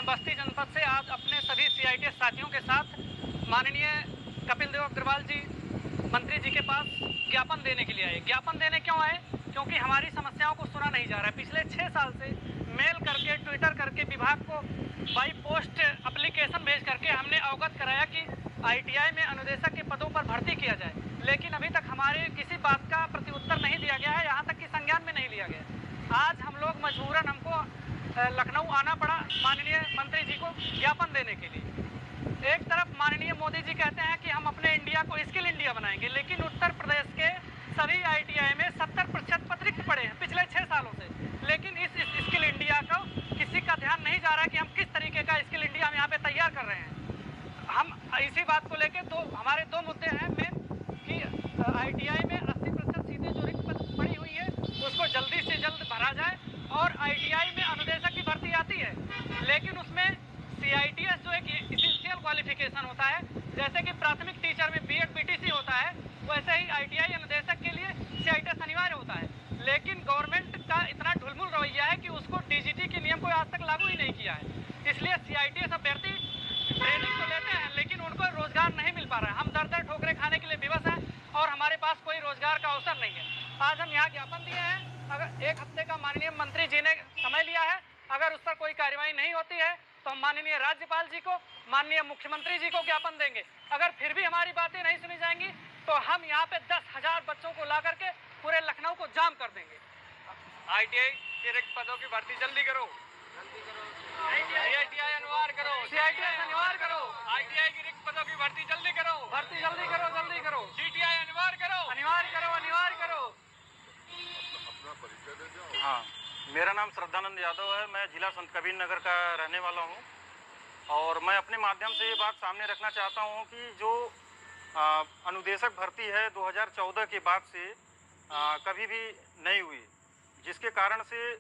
मैं बस्ती जनपद से आज अपने सभी CITS साथियों के साथ माननीय कपिल देव अग्रवाल जी मंत्री जी के पास ज्ञापन देने के लिए आए। ज्ञापन देने क्यों आए? क्योंकि हमारी समस्याओं को सुना नहीं जा रहा है। पिछले 6 साल से मेल करके, ट्विटर करके, विभाग को बाई पोस्ट एप्लीकेशन भेज करके हमने अवगत कराया कि ITI में अनुदेशक के पदों पर भर्ती किया जाए, लेकिन अभी तक हमारे किसी बात का प्रत्युत्तर नहीं दिया गया है, यहाँ तक कि संज्ञान में नहीं लिया गया। आज हम लोग मजबूरन हमको लखनऊ आना पड़ा माननीय मंत्री जी को ज्ञापन देने के लिए। एक तरफ माननीय मोदी जी कहते हैं कि हम अपने इंडिया को स्किल इंडिया बनाएंगे, लेकिन उत्तर प्रदेश के सभी ITI में 70% पद रिक्त पड़े हैं पिछले 6 सालों से। लेकिन इस स्किल इंडिया को किसी का ध्यान नहीं जा रहा कि हम किस तरीके का स्किल इंडिया हम यहाँ पे तैयार कर रहे हैं। हम इसी बात को लेकर हमारे दो मुद्दे हैं मेन कि ITI में 80% सीटें जो रिक्त पड़ी हुई है उसको जल्दी से जल्द भरा जाए, और ITI में अनुदेशक की भर्ती आती है, लेकिन उसमें CITS जो एक इसेंशियल क्वालिफिकेशन होता है, जैसे कि प्राथमिक टीचर में B.Ed BTC होता है, वैसे ही ITI अनुदेशक के लिए CITS अनिवार्य होता है। लेकिन गवर्नमेंट का इतना ढुलमुल रवैया है कि उसको DGT के नियम को आज तक लागू ही नहीं किया है। इसलिए CITS अभ्यर्थी ट्रेनिंग तो लेते हैं, लेकिन उनको रोजगार नहीं मिल पा रहा है। हम दर दर ठोकरे खाने के लिए विवश हैं और हमारे पास कोई रोजगार का अवसर नहीं है। आज हम यहाँ ज्ञापन दिए हैं, अगर 1 हफ्ते का माननीय मंत्री जी ने समय लिया है, अगर उस पर कोई कार्यवाही नहीं होती है तो हम माननीय राज्यपाल जी को, माननीय मुख्यमंत्री जी को ज्ञापन देंगे। अगर फिर भी हमारी बातें नहीं सुनी जाएंगी तो हम यहाँ पे 10,000 बच्चों को ला करके पूरे लखनऊ को जाम कर देंगे। ITI के रिक्त पदों की भर्ती जल्दी करो, CITI अनिवार्य करो, CITS अनिवार्य करो, ITI की रिक्त पदों की भर्ती जल्दी करो, भर्ती जल्दी करो, जल्दी करो, CTI अनिवार्य करो, अनिवार्य करो, अनिवार्य करो। अपना परिचय दे दो। हाँ, मेरा नाम श्रद्धानंद यादव है। मैं जिला संत कबीर नगर का रहने वाला हूँ और मैं अपने माध्यम से ये बात सामने रखना चाहता हूँ कि जो अनुदेशक भर्ती है 2014 के बाद से कभी भी नहीं हुई, जिसके कारण से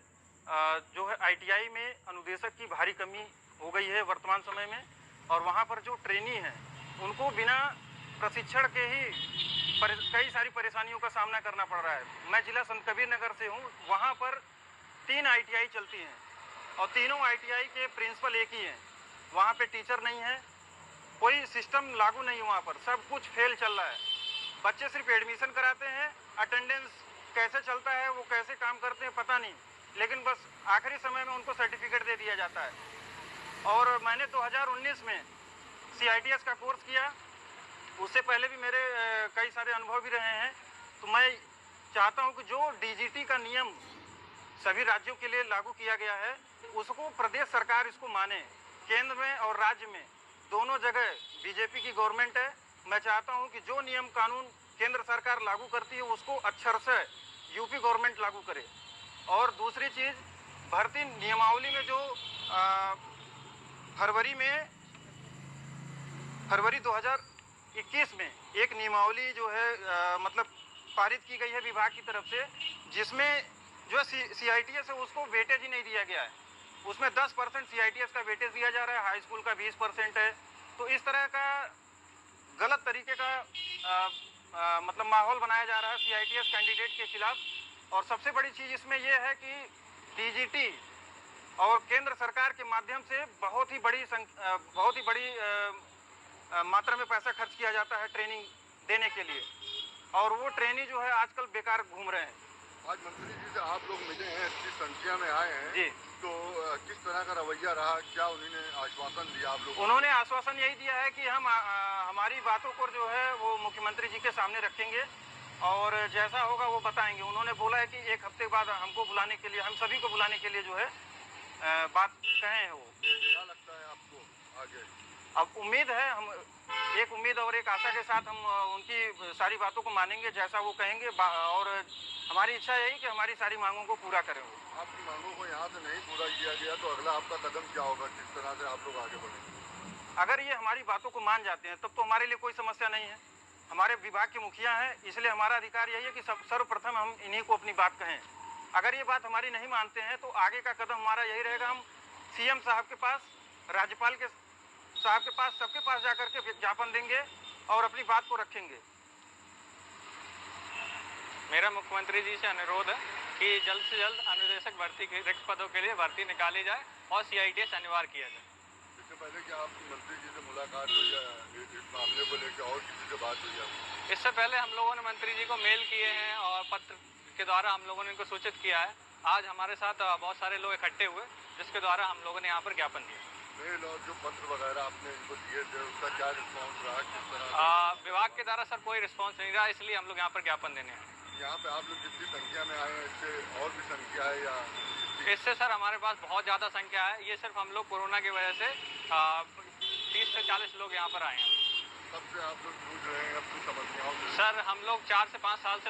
जो है ITI में अनुदेशक की भारी कमी हो गई है वर्तमान समय में। और वहाँ पर जो ट्रेनी हैं उनको बिना प्रशिक्षण के ही कई सारी परेशानियों का सामना करना पड़ रहा है। मैं जिला संत कबीर नगर से हूँ, वहाँ पर 3 ITI चलती हैं और तीनों ITI के प्रिंसिपल एक ही हैं। वहाँ पे टीचर नहीं है, कोई सिस्टम लागू नहीं है, वहाँ पर सब कुछ फेल चल रहा है। बच्चे सिर्फ एडमिशन कराते हैं, अटेंडेंस कैसे चलता है, वो कैसे काम करते हैं पता नहीं, लेकिन बस आखिरी समय में उनको सर्टिफिकेट दे दिया जाता है। और मैंने 2019 में CITS का कोर्स किया, उससे पहले भी मेरे कई सारे अनुभव भी रहे हैं। तो मैं चाहता हूं कि जो DGT का नियम सभी राज्यों के लिए लागू किया गया है उसको प्रदेश सरकार इसको माने। केंद्र में और राज्य में दोनों जगह BJP की गवर्नमेंट है। मैं चाहता हूं कि जो नियम कानून केंद्र सरकार लागू करती है उसको अक्षर से UP गवर्नमेंट लागू करे। और दूसरी चीज़, भर्ती नियमावली में जो फरवरी 2021 में एक नियमावली जो है मतलब पारित की गई है विभाग की तरफ से, जिसमें जो CITS है उसको वेटेज ही नहीं दिया गया है। उसमें 10% CITS का वेटेज दिया जा रहा है, हाई स्कूल का 20% है। तो इस तरह का गलत तरीके का मतलब माहौल बनाया जा रहा है CITS कैंडिडेट के खिलाफ। और सबसे बड़ी चीज़ इसमें यह है कि DGT और केंद्र सरकार के माध्यम से बहुत ही बड़ी मात्रा में पैसा खर्च किया जाता है ट्रेनिंग देने के लिए, और वो ट्रेनी जो है आजकल बेकार घूम रहे हैं। आज मंत्री जी से आप लोग मिले हैं, इतनी संख्या में आए हैं जी, तो किस तरह का रवैया रहा, क्या उन्होंने आश्वासन दिया आप लोग? उन्होंने आश्वासन यही दिया है कि हम हमारी बातों को जो है वो मुख्यमंत्री जी के सामने रखेंगे और जैसा होगा वो बताएंगे। उन्होंने बोला है कि 1 हफ्ते बाद हमको बुलाने के लिए, हम सभी को बुलाने के लिए जो है बात कहे हैं। वो क्या लगता है आपको आगे? अब उम्मीद है, हम एक उम्मीद और एक आशा के साथ हम उनकी सारी बातों को मानेंगे जैसा वो कहेंगे, और हमारी इच्छा यही कि हमारी सारी मांगों को पूरा करें। आपकी मांगों को यहाँ से नहीं पूरा किया गया तो अगला आपका कदम क्या होगा, किस तरह से आप लोग आगे बढ़ेंगे? अगर ये हमारी बातों को मान जाते हैं तब तो हमारे लिए कोई समस्या नहीं है। हमारे विभाग के मुखिया हैं, इसलिए हमारा अधिकार यही है कि सर्वप्रथम हम इन्हीं को अपनी बात कहें। अगर ये बात हमारी नहीं मानते हैं तो आगे का कदम हमारा यही रहेगा, हम CM साहब के पास, राज्यपाल के साहब के पास, सबके पास जाकर के ज्ञापन देंगे और अपनी बात को रखेंगे। मेरा मुख्यमंत्री जी से अनुरोध है कि जल्द से जल्द अनुदेशक भर्ती के रिक्त पदों के लिए भर्ती निकाली जाए और CITS अनिवार्य किया जाए। पहले क्या आपकी मंत्री जी से मुलाकात हुई है इस मामले को लेकर और किसी से बात हुई है? इससे पहले हम लोगों ने मंत्री जी को मेल किए हैं और पत्र के द्वारा हम लोगों ने इनको सूचित किया है। आज हमारे साथ बहुत सारे लोग इकट्ठे हुए, जिसके द्वारा हम लोगों ने यहाँ पर ज्ञापन दिया। मेल और जो पत्र वगैरह आपने इनको दिए थे उसका क्या रिस्पॉन्स रहा, किस तरह? विभाग के द्वारा सर कोई रिस्पॉन्स नहीं रहा, इसलिए हम लोग यहाँ पर ज्ञापन देने आए। यहाँ पे आप लोग जितनी संख्या में आए हैं इससे और भी संख्या है या? इससे सर हमारे पास बहुत ज़्यादा संख्या है। ये सिर्फ हम लोग कोरोना की वजह से 30 से 40 लोग यहाँ पर आए हैं। सबसे आप लोग जूझ रहे हैं अपनी समस्याओं से? सर हम लोग 4 से 5 साल से